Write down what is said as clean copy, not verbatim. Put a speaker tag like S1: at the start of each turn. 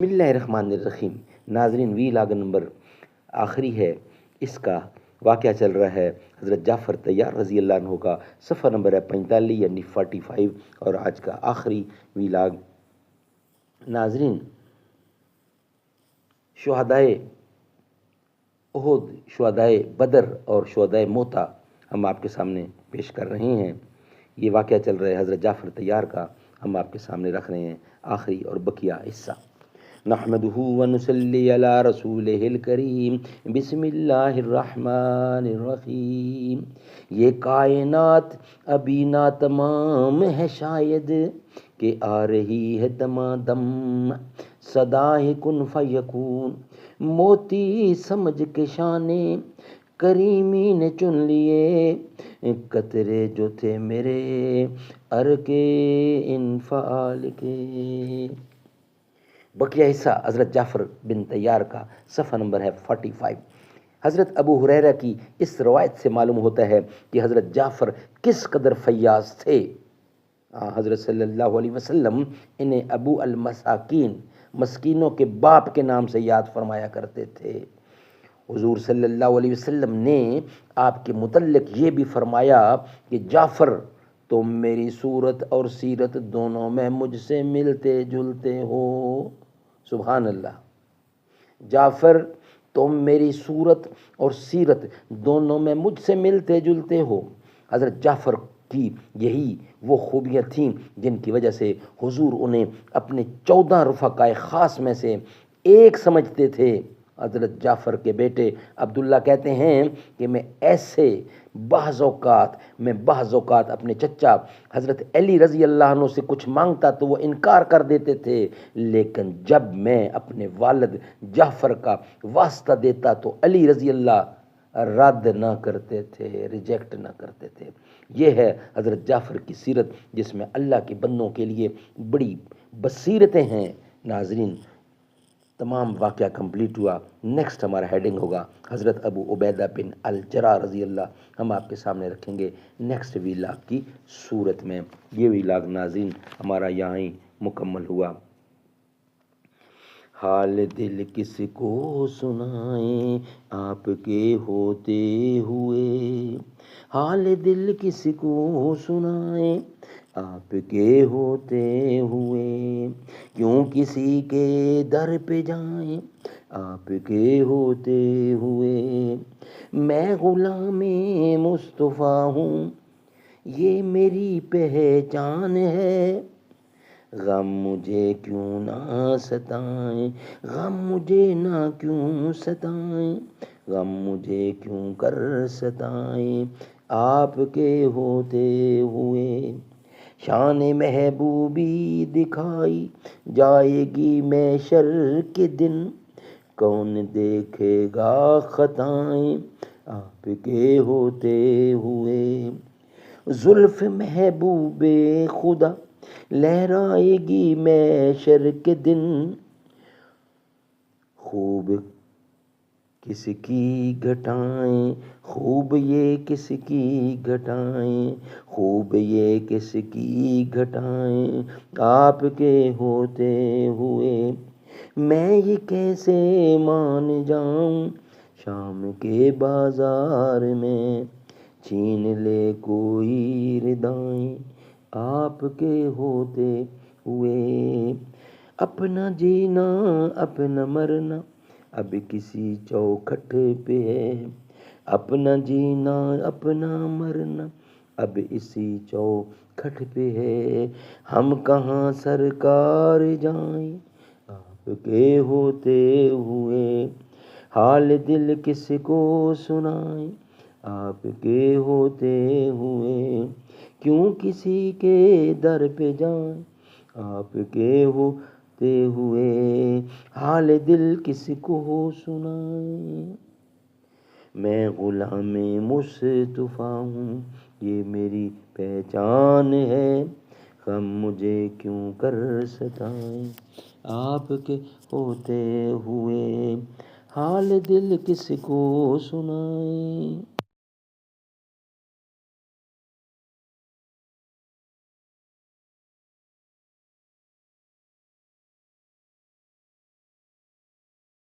S1: بسم اللہ الرحمن الرحیم۔ ناظرین، وی لاگ نمبر آخری ہے، اس کا واقعہ چل رہا ہے حضرت جعفر طیار رضی اللہ عنہ کا، صفحہ نمبر ہے 45 یعنی 45، اور آج کا آخری وی لاگ۔ ناظرین، شہدائے احد، شہدائے بدر اور شہدائے موتا ہم آپ کے سامنے پیش کر رہے ہیں۔ یہ واقعہ چل رہا ہے حضرت جعفر طیار کا، ہم آپ کے سامنے رکھ رہے ہیں آخری اور بقیہ حصہ۔ نحمده ونصلي على رسوله الکریم، بسم اللہ الرحمن الرحیم۔ یہ کائنات ابھی نا تمام ہے شاید، کہ آ رہی ہے دمادم صدائے کن فیکون۔ موتی سمجھ کے شانے کریمی نے چن لیے، قطرے جو تھے میرے ارکے انفعال کے۔ بقیہ حصہ حضرت جعفر بن طیار کا، صفحہ نمبر ہے 45۔ حضرت ابو ہریرہ کی اس روایت سے معلوم ہوتا ہے کہ حضرت جعفر کس قدر فیاض تھے۔ حضرت صلی اللہ علیہ وسلم انہیں ابو المساکین، مسکینوں کے باپ کے نام سے یاد فرمایا کرتے تھے۔ حضور صلی اللہ علیہ وسلم نے آپ کے متعلق یہ بھی فرمایا کہ جعفر، تم میری صورت اور سیرت دونوں میں مجھ سے ملتے جلتے ہو۔ سبحان اللہ۔ جعفر، تم میری صورت اور سیرت دونوں میں مجھ سے ملتے جلتے ہو۔ حضرت جعفر کی یہی وہ خوبیاں تھیں جن کی وجہ سے حضور انہیں اپنے 14 رفقائے خاص میں سے ایک سمجھتے تھے۔ حضرت جعفر کے بیٹے عبداللہ کہتے ہیں کہ میں بعض اوقات اپنے چچا حضرت علی رضی اللہ عنہ سے کچھ مانگتا تو وہ انکار کر دیتے تھے، لیکن جب میں اپنے والد جعفر کا واسطہ دیتا تو علی رضی اللہ رد نہ کرتے تھے، ریجیکٹ نہ کرتے تھے۔ یہ ہے حضرت جعفر کی سیرت، جس میں اللہ کے بندوں کے لیے بڑی بصیرتیں ہیں۔ ناظرین، تمام واقعہ کمپلیٹ ہوا۔ نیکسٹ ہمارا ہیڈنگ ہوگا حضرت ابو عبیدہ بن الجراح رضی اللہ، ہم آپ کے سامنے رکھیں گے نیکسٹ ویلاگ کی صورت میں۔ یہ ویلاگ ناظرین ہمارا یہاں ہی مکمل ہوا۔ حال دل کس کو سنائیں آپ کے ہوتے ہوئے، حال دل کس کو سنائیں آپ کے ہوتے ہوئے، کیوں کسی کے در پہ جائیں آپ کے ہوتے ہوئے۔ میں غلام مصطفیٰ ہوں، یہ میری پہچان ہے، غم مجھے کیوں نہ ستائیں، غم مجھے نہ کیوں ستائیں، غم مجھے کیوں کر ستائیں آپ کے ہوتے ہوئے۔ شان محبوبی دکھائی جائے گی محشر کے دن، کون دیکھے گا خطائیں آپ کے ہوتے ہوئے۔ زلف محبوب خدا لہرائے گی محشر کے دن، خوب کس کی گھٹائیں، خوب یہ کس کی گھٹائیں، خوب یہ کس کی گھٹائیں آپ کے ہوتے ہوئے۔ میں یہ کیسے مان جاؤں شام کے بازار میں، چھین لے کوئی ردائیں آپ کے ہوتے ہوئے۔ اپنا جینا اپنا مرنا اب کسی چوکھٹ پہ ہے، اپنا جینا اپنا مرنا اب اسی چوکھٹ پہ ہے۔ ہم کہاں سرکار جائیں آپ کے ہوتے ہوئے، حال دل کس کو سنائیں آپ کے ہوتے ہوئے، کیوں کسی کے در پہ جائیں آپ کے ہوتے ہوئے، حال دل کس کو سنائیں۔ میں غلام مصطفیٰ ہوں، یہ میری پہچان ہے، غم مجھے کیوں کر ستائیں آپ کے ہوتے ہوئے، حال دل کس کو سنائیں۔